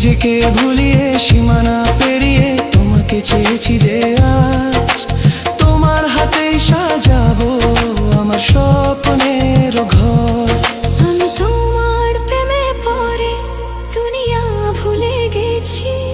নিজেকে ভুলিয়ে সীমানা পেরিয়ে তোমাকে চেয়েছি যে আজ তোমার হাতেই সাজাবো আমার স্বপ্নের ঘর। আমি তোমার প্রেমে পড়ে দুনিয়া ভুলে গেছি।